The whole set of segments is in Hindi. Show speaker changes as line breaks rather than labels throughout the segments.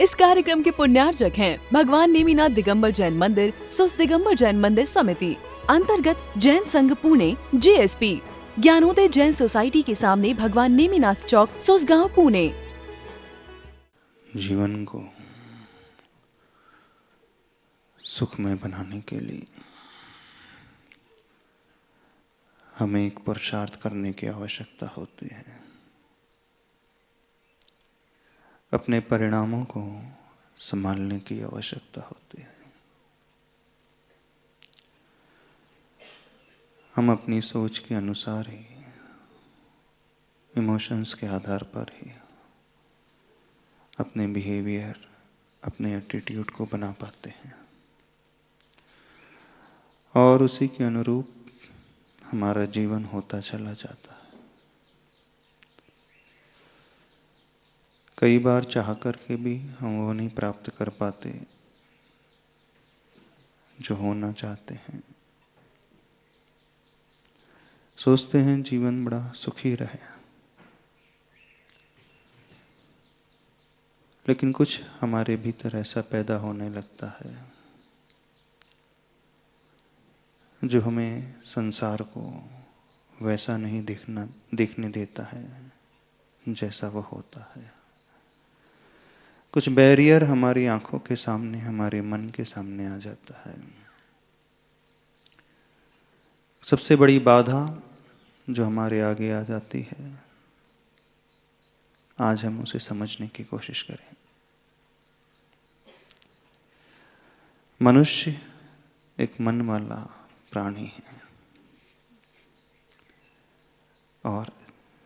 इस कार्यक्रम के पुण्यार्जक हैं भगवान नेमिनाथ दिगंबर जैन मंदिर, सुस दिगंबर जैन मंदिर समिति, अंतर्गत जैन संघ पुणे JSP, ज्ञानोदय जैन सोसाइटी के सामने भगवान नेमिनाथ चौक, सुसगांव, पुणे।
जीवन को सुखमय बनाने के लिए हमें एक पुरुषार्थ करने की आवश्यकता होती है। अपने परिणामों को संभालने की आवश्यकता होती है। हम अपनी सोच के अनुसार ही, इमोशंस के आधार पर ही अपने बिहेवियर, अपने एटीट्यूड को बना पाते हैं और उसी के अनुरूप हमारा जीवन होता चला जाता है। कई बार चाह करके भी हम वो नहीं प्राप्त कर पाते जो होना चाहते हैं। सोचते हैं जीवन बड़ा सुखी रहे, लेकिन कुछ हमारे भीतर ऐसा पैदा होने लगता है जो हमें संसार को वैसा नहीं देखने देता है जैसा वह होता है। कुछ बैरियर हमारी आंखों के सामने, हमारे मन के सामने आ जाता है। सबसे बड़ी बाधा जो हमारे आगे आ जाती है, आज हम उसे समझने की कोशिश करें। मनुष्य एक मन वाला प्राणी है और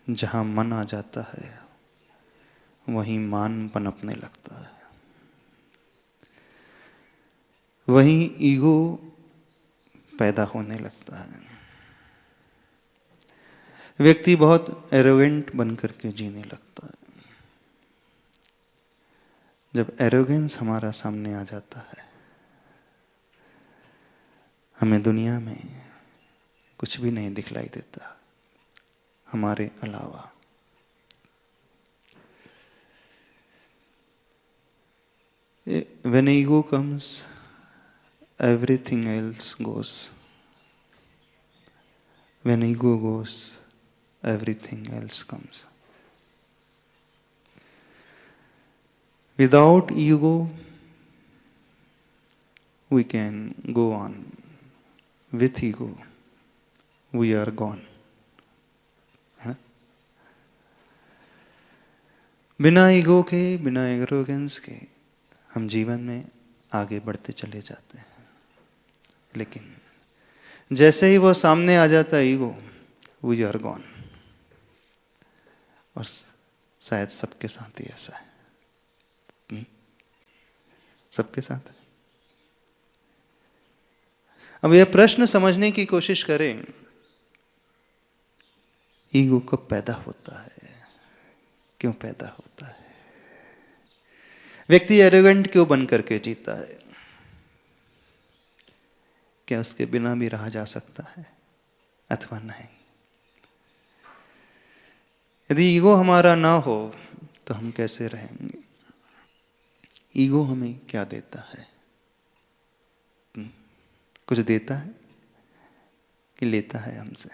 जहां मन आ जाता है वहीं मान पनपने लगता है, वहीं ईगो पैदा होने लगता है। व्यक्ति बहुत एरोगेंट बन करके जीने लगता है। जब एरोगेंस हमारा सामने आ जाता है, हमें दुनिया में कुछ भी नहीं दिखलाई देता हमारे अलावा। When ego comes, everything else goes. When ego goes, everything else comes. Without ego, we can go on. With ego, we are gone. है? बिना ईगो के, बिना एरोगेंस के हम जीवन में आगे बढ़ते चले जाते हैं। लेकिन जैसे ही वो सामने आ जाता है ईगो, वी आर गॉन। और शायद सबके साथ ही ऐसा है। सबके साथ है। अब यह प्रश्न समझने की कोशिश करें, ईगो कब पैदा होता है, क्यों पैदा होता है, व्यक्ति एरोगेंट क्यों बन करके जीता है, क्या उसके बिना भी रहा जा सकता है अथवा नहीं। यदि ईगो हमारा ना हो तो हम कैसे रहेंगे। ईगो हमें क्या देता है, कुछ देता है कि लेता है हमसे।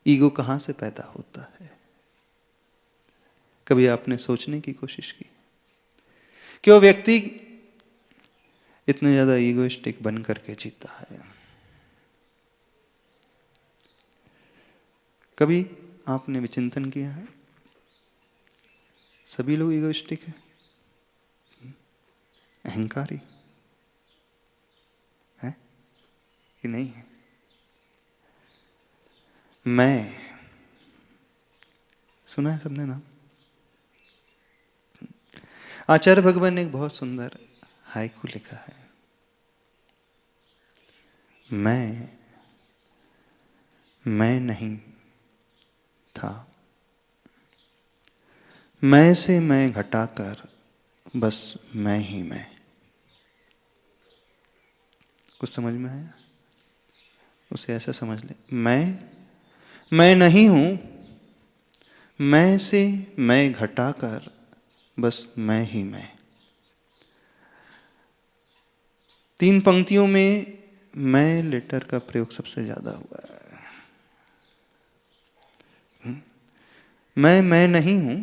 ईगो कहां से पैदा होता है, कभी आपने सोचने की कोशिश की कि वो व्यक्ति इतने ज्यादा ईगोइस्टिक बन करके जीता है। कभी आपने विचिंतन किया है, सभी लोग ईगोइस्टिक है, अहंकारी है कि नहीं है। मैं सुना है सबने नाम। आचार्य भगवान ने एक बहुत सुंदर हाइकू लिखा है। मैं नहीं था, मैं से मैं घटाकर बस मैं ही मैं। कुछ समझ में आया? उसे ऐसा समझ ले, मैं नहीं हूं, मैं से मैं घटाकर बस मैं ही मैं। 3 पंक्तियों में मैं लेटर का प्रयोग सबसे ज्यादा हुआ है। मैं नहीं हूं,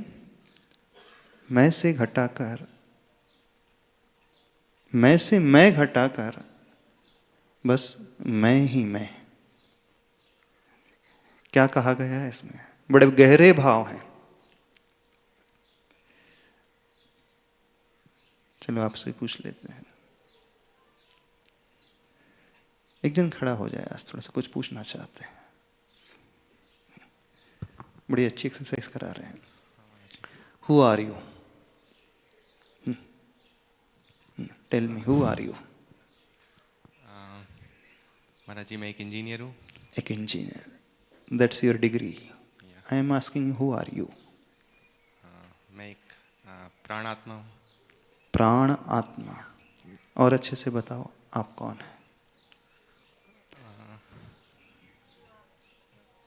मैं से घटाकर, मैं से मैं घटाकर बस मैं ही मैं। क्या कहा गया है इसमें? बड़े गहरे भाव हैं। चलो आपसे पूछ लेते हैं। एक जन खड़ा हो जाए, आज थोड़ा सा कुछ पूछना चाहते हैं। बड़ी अच्छी एक्सरसाइज करा रहे हैं। Who are you? Tell me, who are you?
Maharaj ji, मैं एक इंजीनियर हूँ।
एक engineer, that's your degree. I am asking who are you?
मैं एक प्राणात्मा हूँ।
प्राण आत्मा। और अच्छे से बताओ, आप कौन है?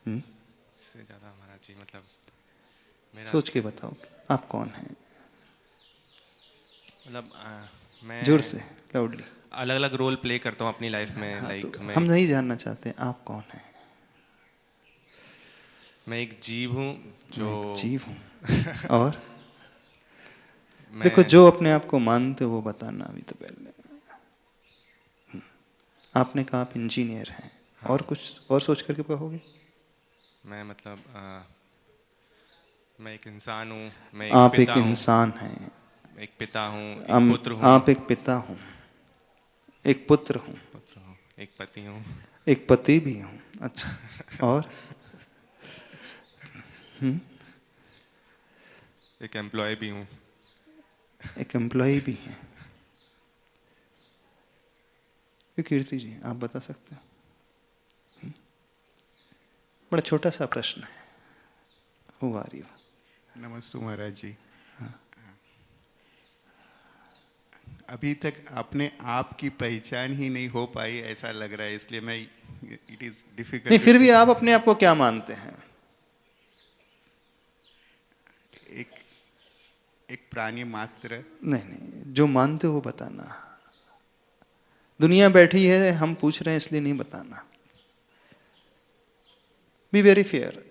इससे ज़्यादा महाराज जी, मतलब मेरा
सोच के बताओ, आप कौन है?
मतलब मैं
जोर से, लाउडली।
अलग अलग रोल प्ले करता हूँ अपनी लाइफ में।
हाँ,
लाइक
तो
मैं
हम नहीं जानना चाहते आप कौन है।
मैं एक जीव हूँ जो
मैं एक जीव हूँ। और
मैं
देखो, जो अपने आप को मानते हो वो बताना अभी तो पहले। आपने कहा आप इंजीनियर हैं।
हाँ।
और कुछ और सोच करके कहोगे?
मैं मतलब मैं एक इंसान हूँ। मैं
आप एक
पिता हूँ।
इंसान हैं।
एक पिता हूँ, एक पुत्र हूँ।
आप एक पिता हूँ, एक पुत्र हूँ,
एक पति हूँ,
एक पति भी हूँ। अच्छा, और
एक एम्प्लॉय भी हूँ।
एक एम्प्लॉय भी हैं। कीर्ति जी, आप बता सकते हो? बड़ा छोटा सा प्रश्न है। Who are you?
नमस्ते महाराज जी। अभी तक अपने आप की पहचान ही नहीं हो पाई ऐसा लग रहा है, इसलिए मैं इट इज डिफिकल्ट।
नहीं, फिर भी आप अपने आप को क्या मानते हैं?
एक प्राणी मात्र।
नहीं, जो मानते हो वो बताना। दुनिया बैठी है, हम पूछ रहे हैं इसलिए नहीं बताना। Be very fair.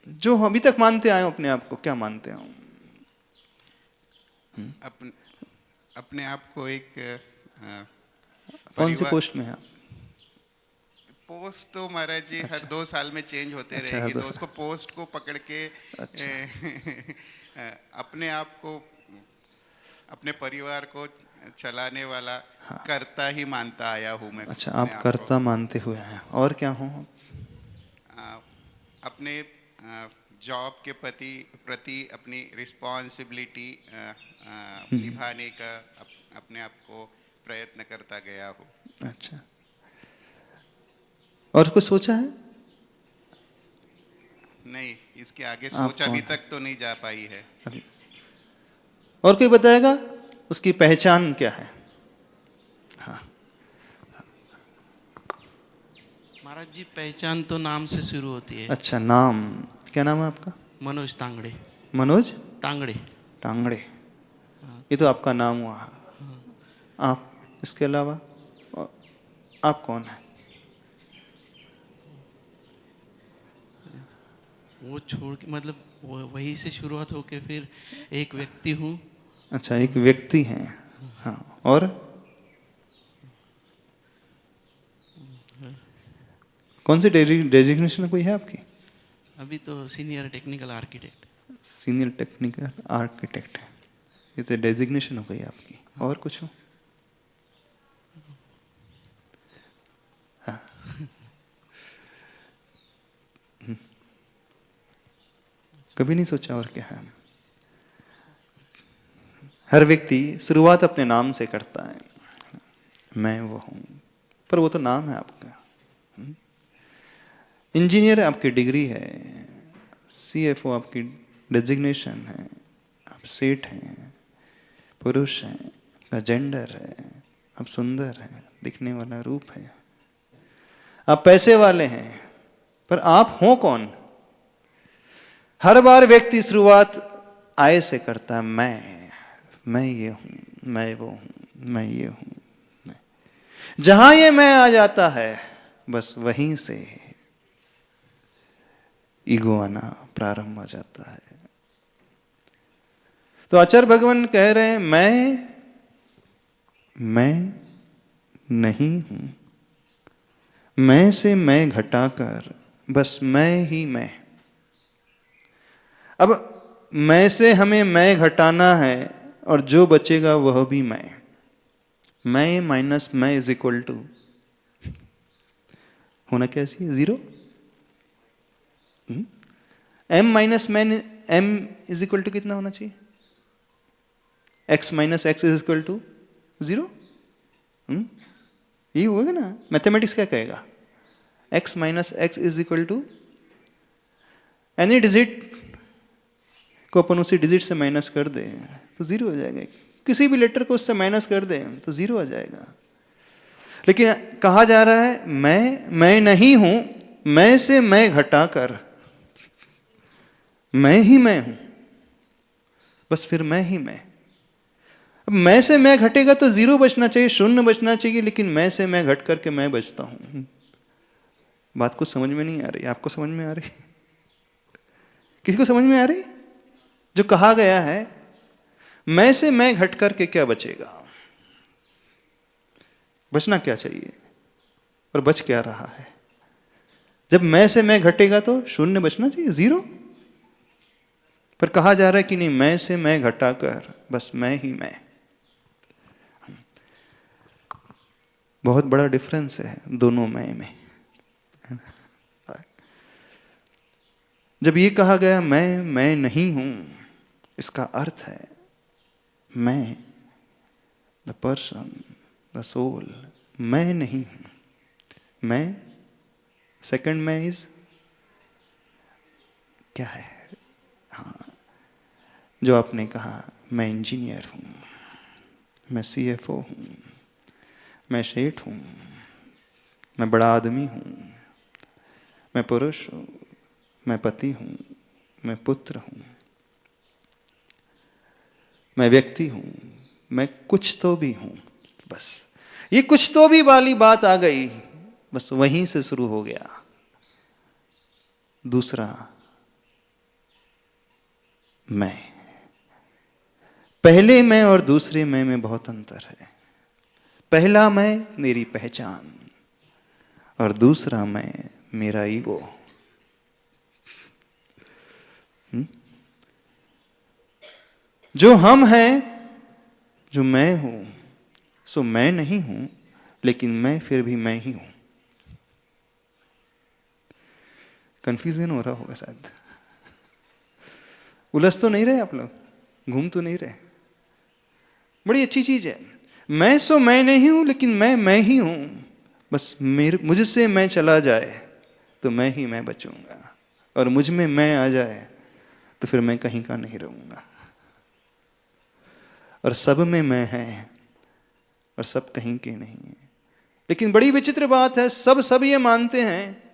जो अभी तक मानते आए हो अपने आप को, क्या मानते हो?
अपने आप को एक
कौन सी पोस्ट में है आप?
पोस्ट तो महाराज जी हर 2 साल में चेंज होते रहेगी, तो उसको पोस्ट को पकड़ के अपने आप को, अपने परिवार को चलाने वाला कर्ता ही मानता आया हूँ मैं।
अच्छा, आप कर्ता मानते हुए हैं। और क्या हो?
अपने जॉब के प्रति अपनी रिस्पॉन्सिबिलिटी निभाने का अपने आप को प्रयत्न करता गया हूँ।
अच्छा, और कुछ सोचा है?
नहीं, इसके आगे सोच अभी तक तो नहीं जा पाई है।
और कोई बताएगा उसकी पहचान क्या है? हाँ
महाराज जी, पहचान तो नाम से शुरू होती है।
अच्छा, नाम क्या नाम है आपका?
मनोज तांगड़े।
मनोज
तांगड़े।
टांगड़े, ये तो आपका नाम हुआ। आप इसके अलावा आप कौन है?
वो छोड़ के, मतलब वही से शुरुआत होके फिर एक व्यक्ति हूँ।
अच्छा, एक व्यक्ति हैं। हाँ, और कौन सी डेजिग्नेशन कोई है आपकी?
अभी तो senior technical architect.
Senior technical architect है, ये तो डेजिग्नेशन हो गई आपकी। और कुछ हो? हाँ। कभी नहीं सोचा और क्या है? हर व्यक्ति शुरुआत अपने नाम से करता है। मैं वो हूं, पर वो तो नाम है आपका। इंजीनियर आपकी डिग्री है, सीएफओ आपकी डेजिग्नेशन है, आप सेठ हैं, पुरुष हैं, आपका जेंडर है, आप सुंदर हैं, दिखने वाला रूप है, आप पैसे वाले हैं, पर आप हो कौन? हर बार व्यक्ति शुरुआत आय से करता है। मैं मैं ये हूं, मैं वो हूं, मैं ये हूं। जहां ये मैं आ जाता है बस वहीं से ईगो आना प्रारंभ हो जाता है। तो आचार्य भगवान कह रहे हैं मैं नहीं हूं, मैं से मैं घटाकर बस मैं ही मैं। अब मैं से हमें मैं घटाना है और जो बचेगा वह भी मैं माइनस मैं इज इक्वल टू होना कैसी है? 0। m minus man m is equal to कितना होना चाहिए? x minus x is equal to 0। ये होगा ना? मैथमेटिक्स क्या कहेगा? x minus x is equal to any digit को अपन उसी डिजिट से माइनस कर दे तो 0 हो जाएगा। किसी भी लेटर को उससे माइनस कर दे तो 0 हो जाएगा। लेकिन कहा जा रहा है मैं नहीं हूं, मैं से मैं घटाकर मैं ही मैं हूं, बस फिर मैं ही मैं। अब मैं से मैं घटेगा तो 0 बचना चाहिए, 0 बचना चाहिए, लेकिन मैं से मैं घट करके मैं बचता हूं। बात कुछ समझ में नहीं आ रही। आपको समझ में आ रही? किसी को समझ में आ रही? जो कहा गया है मैं से मैं घट करके क्या बचेगा, बचना क्या चाहिए और बच क्या रहा है? जब मैं से मैं घटेगा तो 0 बचना चाहिए, 0। पर कहा जा रहा है कि नहीं, मैं से मैं घटाकर बस मैं ही मैं। बहुत बड़ा डिफरेंस है दोनों मैं में। जब ये कहा गया मैं नहीं हूं, इसका अर्थ है मैं, द पर्सन, द सोल, मैं नहीं हूं। मैं सेकंड मैं इज क्या है? हाँ, जो आपने कहा मैं इंजीनियर हूं, मैं CFO हूं, मैं सेठ हूं, मैं बड़ा आदमी हूं, मैं पुरुष हूं, मैं पति हूं, मैं पुत्र हूं, मैं व्यक्ति हूं, मैं कुछ तो भी हूं। बस ये कुछ तो भी वाली बात आ गई, बस वहीं से शुरू हो गया। दूसरा मैं, पहले मैं और दूसरे मैं में बहुत अंतर है। पहला मैं मेरी पहचान और दूसरा मैं मेरा ईगो। जो हम हैं, जो मैं हूं, सो मैं नहीं हूं, लेकिन मैं फिर भी मैं ही हूं। कंफ्यूजन हो रहा होगा शायद। उलझ तो नहीं रहे आप लोग? घूम तो नहीं रहे? बड़ी अच्छी चीज है। मैं सो मैं नहीं हूं, लेकिन मैं ही हूं। बस मुझसे मैं चला जाए तो मैं ही मैं बचूंगा, और मुझ में मैं आ जाए तो फिर मैं कहीं का नहीं रहूंगा। और सब में मैं है और सब कहीं के नहीं है। लेकिन बड़ी विचित्र बात है, सब ये मानते हैं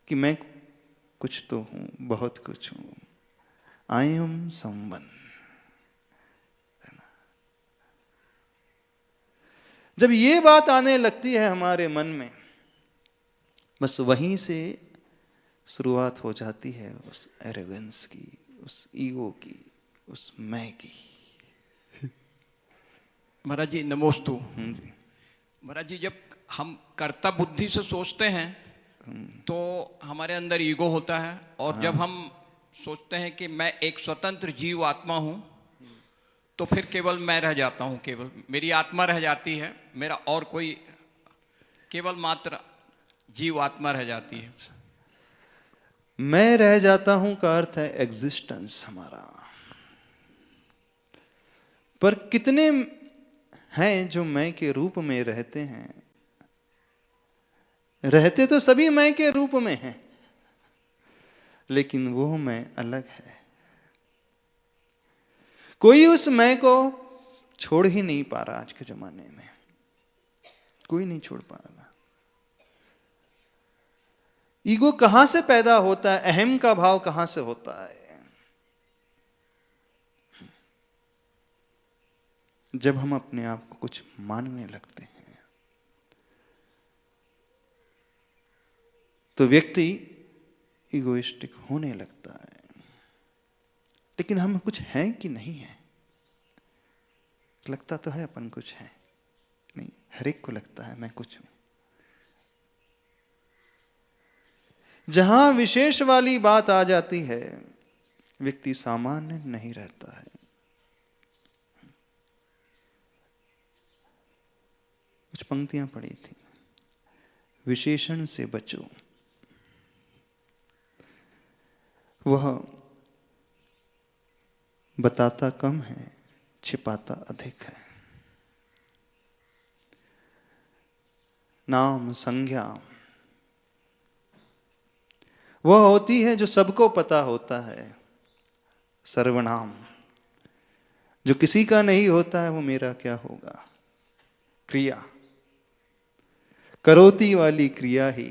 कि मैं कुछ तो हूं, बहुत कुछ हूं। I am someone. जब ये बात आने लगती है हमारे मन में, बस वहीं से शुरुआत हो जाती है उस एरोगेंस की, उस ईगो की, उस मैं की।
महाराज जी नमोस्तु। महाराज जी, जब हम कर्ता बुद्धि से सोचते हैं तो हमारे अंदर ईगो होता है, और जब हम सोचते हैं कि मैं एक स्वतंत्र जीव आत्मा हूं तो फिर केवल मैं रह जाता हूं, केवल मेरी आत्मा रह जाती है, मेरा और कोई, केवल मात्र जीव आत्मा रह जाती है।
मैं रह जाता हूं का अर्थ है एग्जिस्टेंस हमारा। पर कितने हैं जो मैं के रूप में रहते हैं? रहते तो सभी मैं के रूप में हैं, लेकिन वो मैं अलग है। कोई उस मैं को छोड़ ही नहीं पा रहा। आज के जमाने में कोई नहीं छोड़ पा रहा। ईगो कहां से पैदा होता है? अहम का भाव कहां से होता है? जब हम अपने आप को कुछ मानने लगते हैं तो व्यक्ति इगोइस्टिक होने लगता है। लेकिन हम कुछ हैं कि नहीं है? लगता तो है अपन कुछ है नहीं, हर एक को लगता है मैं कुछ हूं। जहां विशेष वाली बात आ जाती है व्यक्ति सामान्य नहीं रहता है। कुछ पंक्तियां पढ़ी थी, विशेषण से बचो, वह बताता कम है, छिपाता अधिक है। नाम संज्ञा वह होती है जो सबको पता होता है। सर्वनाम जो किसी का नहीं होता है वो मेरा क्या होगा। क्रिया करोती वाली क्रिया ही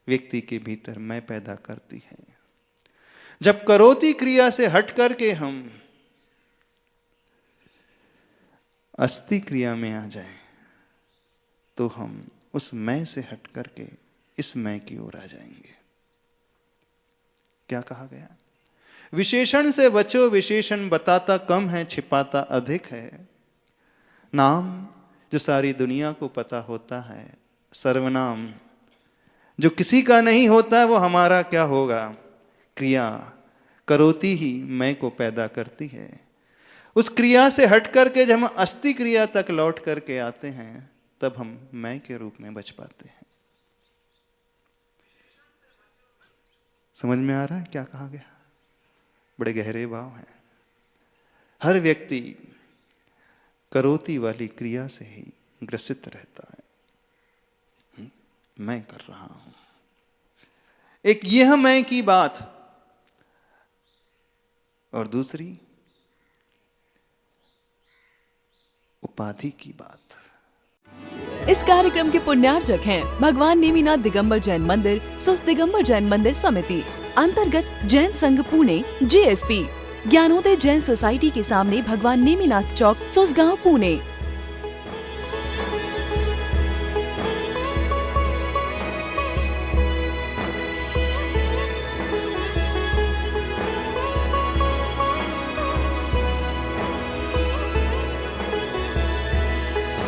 व्यक्ति के भीतर मैं पैदा करती है। जब करोती क्रिया से हट करके हम अस्ति क्रिया में आ जाएं तो हम उस मैं से हट करके इस मैं की ओर आ जाएंगे। क्या कहा गया? विशेषण से बचो, विशेषण बताता कम है, छिपाता अधिक है। नाम जो सारी दुनिया को पता होता है, सर्वनाम जो किसी का नहीं होता है वो हमारा क्या होगा। क्रिया करोती ही मैं को पैदा करती है। उस क्रिया से हट करके जब हम अस्ति क्रिया तक लौट करके आते हैं तब हम मैं के रूप में बच पाते हैं। समझ में आ रहा है क्या कहा गया? बड़े गहरे भाव हैं। हर व्यक्ति करोती वाली क्रिया से ही ग्रसित रहता है। मैं कर रहा हूं। एक यह मैं की बात और दूसरी उपाधि की बात।
इस कार्यक्रम के पुण्यार्जक हैं भगवान नेमिनाथ दिगंबर जैन मंदिर, सुस दिगंबर जैन मंदिर समिति, अंतर्गत जैन संघ पुणे JSP, ज्ञानोदय जैन सोसाइटी के सामने भगवान नेमिनाथ चौक, सुसगांव, पुणे।